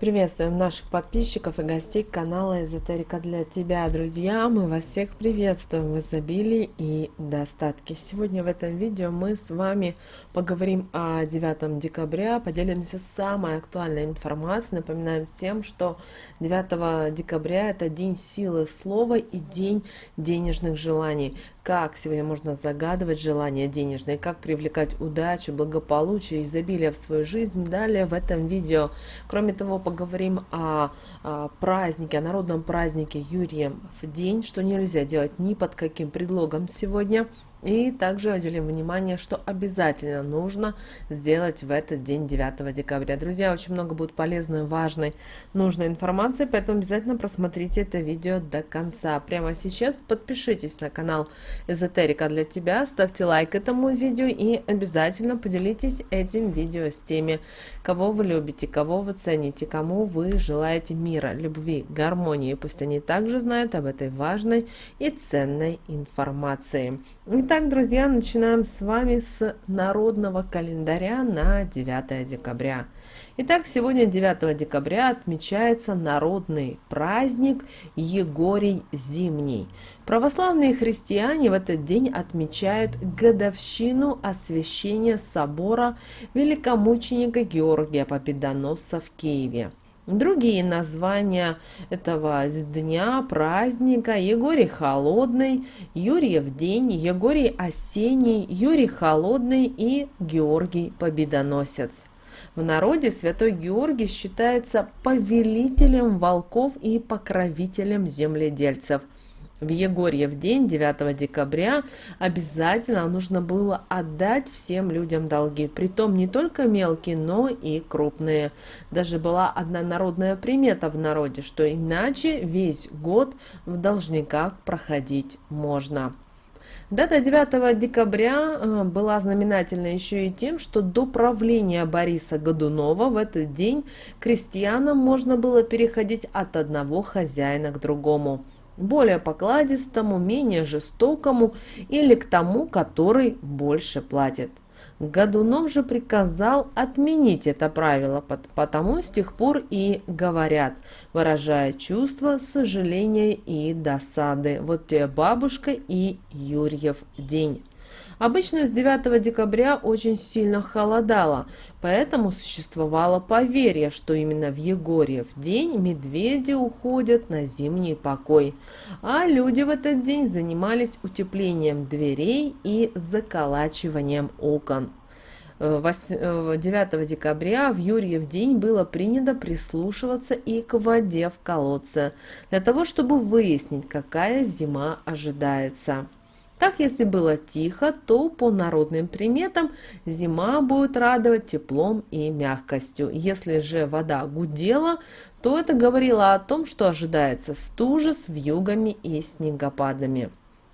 Приветствуем наших подписчиков и гостей канала Эзотерика для тебя, друзья! Мы вас всех приветствуем в изобилии и достатке. Сегодня в этом видео мы с вами поговорим о 9 декабря, поделимся самой актуальной информацией. Напоминаем всем, что 9 декабря это день силы слова и день денежных желаний. Как сегодня можно загадывать желания денежные, как привлекать удачу, благополучие, изобилие в свою жизнь. Далее в этом видео. Кроме того, поговорим о празднике, о народном празднике Юрьев день, что нельзя делать ни под каким предлогом сегодня. И также уделим внимание, что обязательно нужно сделать в этот день, 9 декабря. Друзья, очень много будет полезной, важной, нужной информации, поэтому обязательно просмотрите это видео до конца. Прямо сейчас подпишитесь на канал Эзотерика для тебя, ставьте лайк этому видео и обязательно поделитесь этим видео с теми, кого вы любите, кого вы цените, кому вы желаете мира, любви, гармонии. Пусть они также знают об этой важной и ценной информации. Итак, друзья, начинаем с вами с народного календаря на 9 декабря. Итак, сегодня 9 декабря отмечается народный праздник Егорий Зимний. Православные христиане в этот день отмечают годовщину освящения собора великомученика Георгия Победоносца в Киеве. Другие названия этого дня, праздника: Егорий Холодный, Юрьев день, Егорий Осенний, Юрий Холодный и Георгий Победоносец. В народе святой Георгий считается повелителем волков и покровителем земледельцев. В Егорьев день, 9 декабря, обязательно нужно было отдать всем людям долги, притом не только мелкие, но и крупные. Даже была одна народная примета в народе, что иначе весь год в должниках проходить можно. Дата 9 декабря была знаменательна еще и тем, что до правления Бориса Годунова в этот день крестьянам можно было переходить от одного хозяина к другому, более покладистому, менее жестокому или к тому, который больше платит. Годунов же приказал отменить это правило, потому с тех пор и говорят, выражая чувства сожаления и досады: вот тебе бабушка и Юрьев день. Обычно с 9 декабря очень сильно холодало, поэтому существовало поверье, что именно в Егорьев день медведи уходят на зимний покой, а люди в этот день занимались утеплением дверей и заколачиванием окон. 9 декабря в Юрьев день было принято прислушиваться и к воде в колодце, для того, чтобы выяснить, какая зима ожидается. Так, если было тихо, то по народным приметам зима будет радовать теплом и мягкостью. Если же вода гудела, то это говорило о том, что ожидается стужа с вьюгами и снегопадами.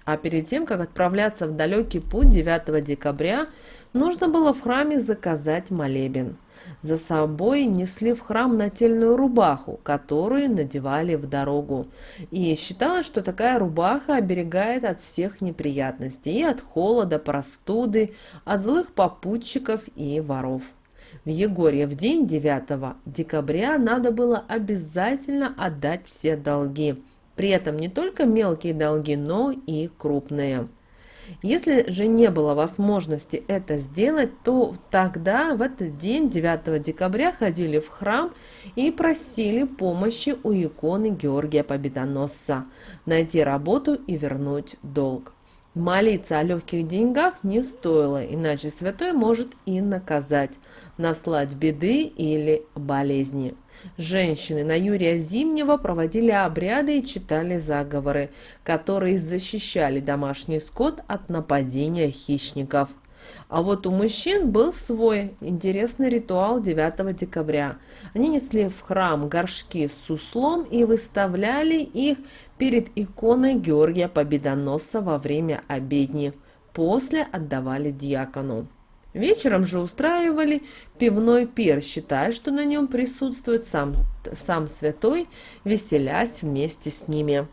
А перед тем, как отправляться в далекий путь 9 декабря, нужно было в храме заказать молебен. За собой несли в храм нательную рубаху, которую надевали в дорогу. И считалось, что такая рубаха оберегает от всех неприятностей: и от холода, простуды, от злых попутчиков и воров. В Егорьев день, 9 декабря, надо было обязательно отдать все долги. При этом не только мелкие долги, но и крупные. Если же не было возможности это сделать, то тогда в этот день, 9 декабря, ходили в храм и просили помощи у иконы Георгия Победоносца найти работу и вернуть долг. Молиться о легких деньгах не стоило, иначе святой может и наказать, наслать беды или болезни. Женщины на Юрия Зимнего проводили обряды и читали заговоры, которые защищали домашний скот от нападения хищников. А вот у мужчин был свой интересный ритуал 9 декабря. Они несли в храм горшки с суслом и выставляли их перед иконой Георгия Победоносца во время обедни. После отдавали диакону. Вечером же устраивали пивной пир, считая, что на нем присутствует сам святой, веселясь вместе с ними.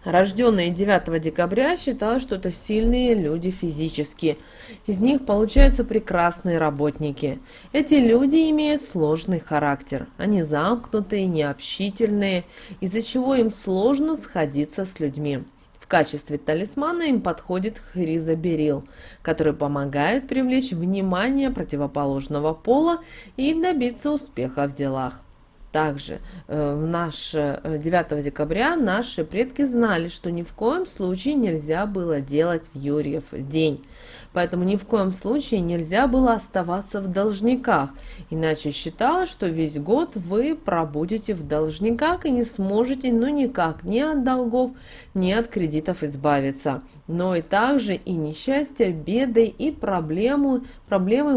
Рожденные 9 декабря считают, что это сильные люди физически. Из них получаются прекрасные работники. Эти люди имеют сложный характер. Они замкнутые, необщительные, из-за чего им сложно сходиться с людьми. В качестве талисмана им подходит хризоберил, который помогает привлечь внимание противоположного пола и добиться успеха в делах. Также в 9 декабря наши предки знали, что ни в коем случае нельзя было делать в Юрьев день. Поэтому ни в коем случае нельзя было оставаться в должниках, иначе считалось, что весь год вы пробудете в должниках и не сможете никак ни от долгов, ни от кредитов избавиться. Но и также и несчастье, беды и проблемы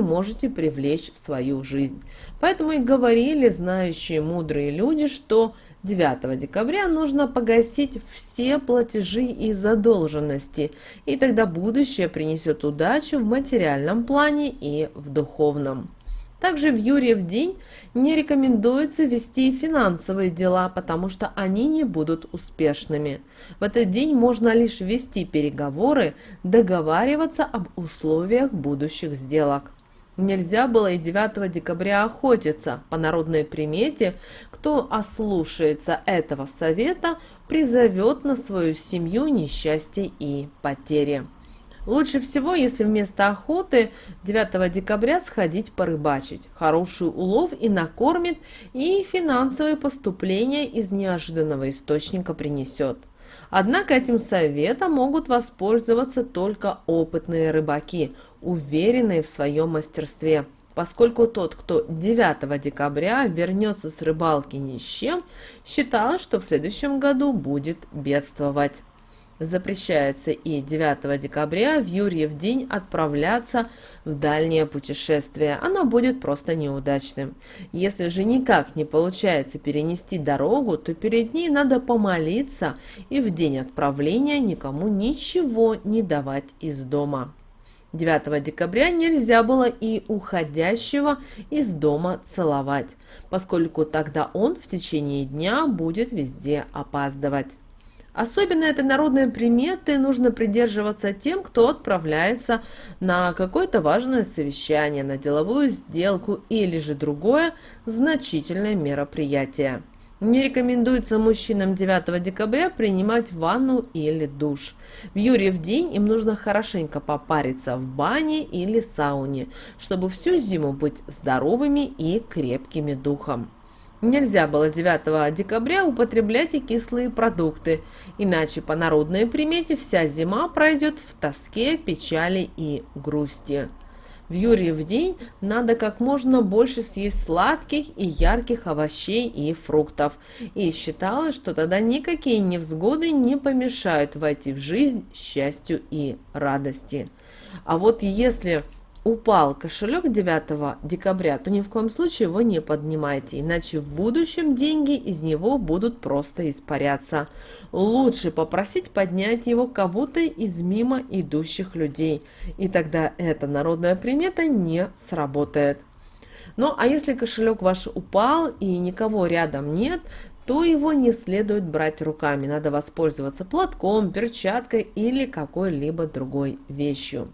можете привлечь в свою жизнь. Поэтому и говорили знающие мудрые люди, что 9 декабря нужно погасить все платежи и задолженности, и тогда будущее принесет удачу в материальном плане и в духовном. Также в Юрьев день не рекомендуется вести финансовые дела, потому что они не будут успешными. В этот день можно лишь вести переговоры, договариваться об условиях будущих сделок. Нельзя было и 9 декабря охотиться. По народной примете, кто ослушается этого совета, призовет на свою семью несчастье и потери. Лучше всего, если вместо охоты 9 декабря сходить порыбачить. Хороший улов и накормит, и финансовые поступления из неожиданного источника принесет. Однако этим советом могут воспользоваться только опытные рыбаки, уверенные в своем мастерстве, поскольку тот, кто 9 декабря вернется с рыбалки ни с чем, считалось, что в следующем году будет бедствовать. Запрещается и 9 декабря в Юрьев день отправляться в дальнее путешествие. Оно будет просто неудачным. Если же никак не получается перенести дорогу, то перед ней надо помолиться и в день отправления никому ничего не давать из дома. 9 декабря нельзя было и уходящего из дома целовать, поскольку тогда он в течение дня будет везде опаздывать. Особенно этой народной приметы нужно придерживаться тем, кто отправляется на какое-то важное совещание, на деловую сделку или же другое значительное мероприятие. Не рекомендуется мужчинам 9 декабря принимать ванну или душ. В Юрьев день им нужно хорошенько попариться в бане или сауне, чтобы всю зиму быть здоровыми и крепкими духом. Нельзя было 9 декабря употреблять и кислые продукты, иначе по народной примете вся зима пройдет в тоске, печали и грусти. В Юрьев день надо как можно больше съесть сладких и ярких овощей и фруктов, и считалось, что тогда никакие невзгоды не помешают войти в жизнь счастью и радости. А вот если упал кошелек 9 декабря, то ни в коем случае его не поднимайте, иначе в будущем деньги из него будут просто испаряться. Лучше попросить поднять его кого-то из мимо идущих людей, и тогда эта народная примета не сработает. Ну а если кошелек ваш упал и никого рядом нет, то его не следует брать руками, надо воспользоваться платком, перчаткой или какой-либо другой вещью.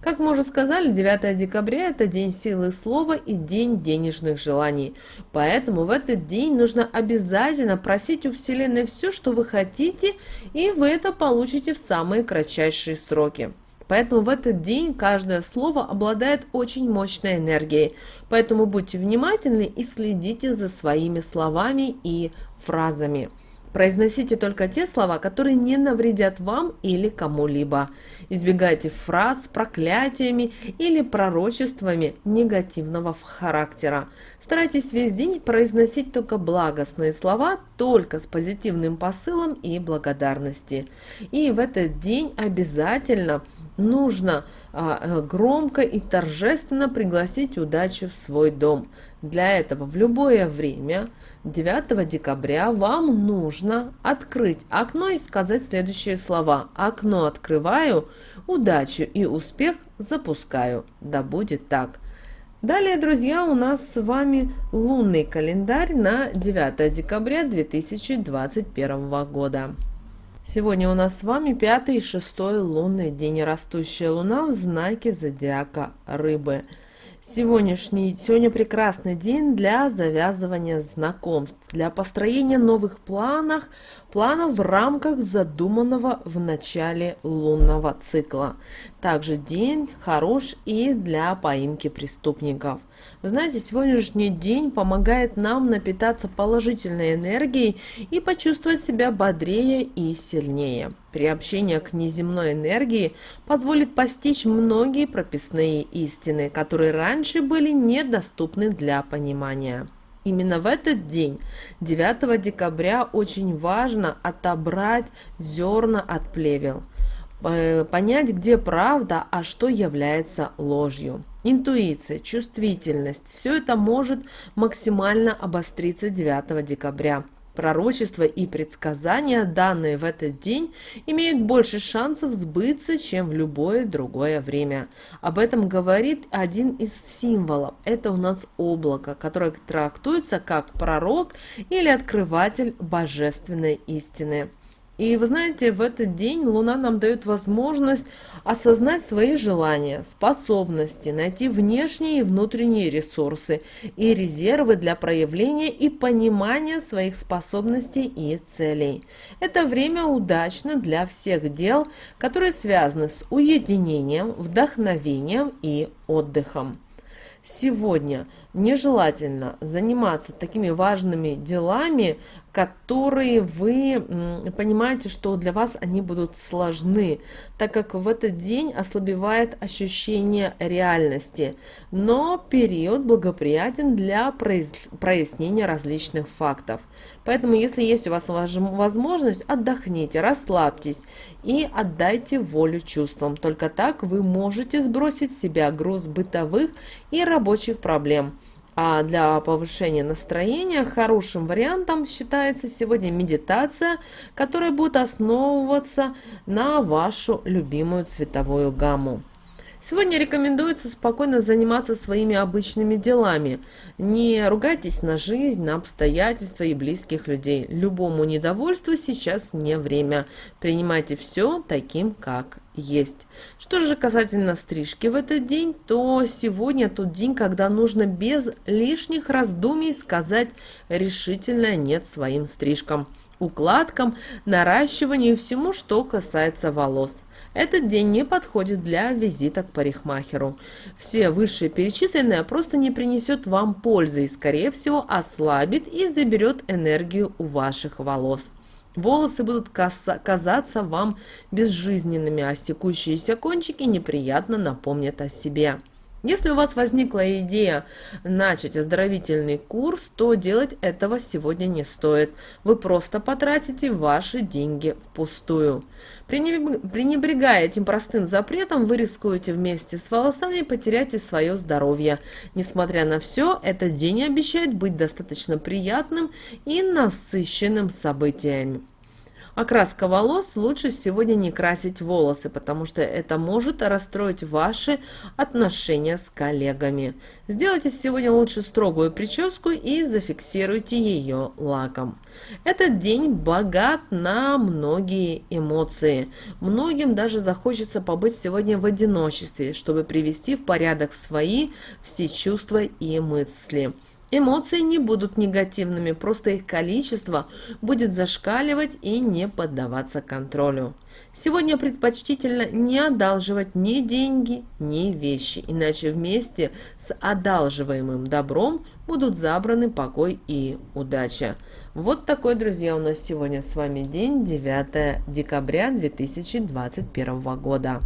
Как мы уже сказали, 9 декабря – это день силы слова и день денежных желаний. Поэтому в этот день нужно обязательно просить у Вселенной все, что вы хотите, и вы это получите в самые кратчайшие сроки. Поэтому в этот день каждое слово обладает очень мощной энергией. Поэтому будьте внимательны и следите за своими словами и фразами. Произносите только те слова, которые не навредят вам или кому-либо. Избегайте фраз с проклятиями или пророчествами негативного характера. Старайтесь весь день произносить только благостные слова, только с позитивным посылом и благодарности. И в этот день обязательно нужно громко и торжественно пригласить удачу в свой дом. Для этого в любое время 9 декабря вам нужно открыть окно и сказать следующие слова. Окно открываю, удачу и успех запускаю. Да будет так. Далее, друзья, у нас с вами лунный календарь на 9 декабря 2021 года. Сегодня у нас с вами 5-й и 6-й лунный день, растущая луна в знаке зодиака Рыбы. Сегодня прекрасный день для завязывания знакомств, для построения новых планов в рамках задуманного в начале лунного цикла. Также день хорош и для поимки преступников. Вы знаете, сегодняшний день помогает нам напитаться положительной энергией и почувствовать себя бодрее и сильнее. Приобщение к неземной энергии позволит постичь многие прописные истины, которые раньше были недоступны для понимания. Именно в этот день, 9 декабря, очень важно отобрать зерна от плевел. Понять, где правда, а что является ложью. Интуиция, чувствительность – все это может максимально обостриться 9 декабря. Пророчества и предсказания, данные в этот день, имеют больше шансов сбыться, чем в любое другое время. Об этом говорит один из символов. Это у нас облако, которое трактуется как пророк или открыватель божественной истины. И вы знаете, в этот день Луна нам дает возможность осознать свои желания, способности, найти внешние и внутренние ресурсы и резервы для проявления и понимания своих способностей и целей. Это время удачно для всех дел, которые связаны с уединением, вдохновением и отдыхом. Сегодня нежелательно заниматься такими важными делами, которые вы понимаете, что для вас они будут сложны, так как в этот день ослабевает ощущение реальности. Но период благоприятен для прояснения различных фактов. Поэтому, если есть у вас возможность, отдохните, расслабьтесь и отдайте волю чувствам. Только так вы можете сбросить с себя груз бытовых и рабочих проблем. А для повышения настроения хорошим вариантом считается сегодня медитация, которая будет основываться на вашу любимую цветовую гамму. Сегодня рекомендуется спокойно заниматься своими обычными делами. Не ругайтесь на жизнь, на обстоятельства и близких людей. Любому недовольству сейчас не время. Принимайте все таким, как есть. Что же касательно стрижки в этот день, то сегодня тот день, когда нужно без лишних раздумий сказать решительное «нет» своим стрижкам, укладкам, наращиванию и всему, что касается волос. Этот день не подходит для визита к парикмахеру. Все вышеперечисленное просто не принесет вам пользы и, скорее всего, ослабит и заберет энергию у ваших волос. Волосы будут казаться вам безжизненными, а секущиеся кончики неприятно напомнят о себе. Если у вас возникла идея начать оздоровительный курс, то делать этого сегодня не стоит. Вы просто потратите ваши деньги впустую. Пренебрегая этим простым запретом, вы рискуете вместе с волосами потерять и свое здоровье. Несмотря на все, этот день обещает быть достаточно приятным и насыщенным событиями. Окраска волос лучше сегодня не красить волосы, потому что это может расстроить ваши отношения с коллегами. Сделайте сегодня лучше строгую прическу и зафиксируйте ее лаком. Этот день богат на многие эмоции. Многим даже захочется побыть сегодня в одиночестве, чтобы привести в порядок свои все чувства и мысли. Эмоции не будут негативными, просто их количество будет зашкаливать и не поддаваться контролю. Сегодня предпочтительно не одалживать ни деньги, ни вещи, иначе вместе с одалживаемым добром будут забраны покой и удача. Вот такой, друзья, у нас сегодня с вами день, 9 декабря 2021 года.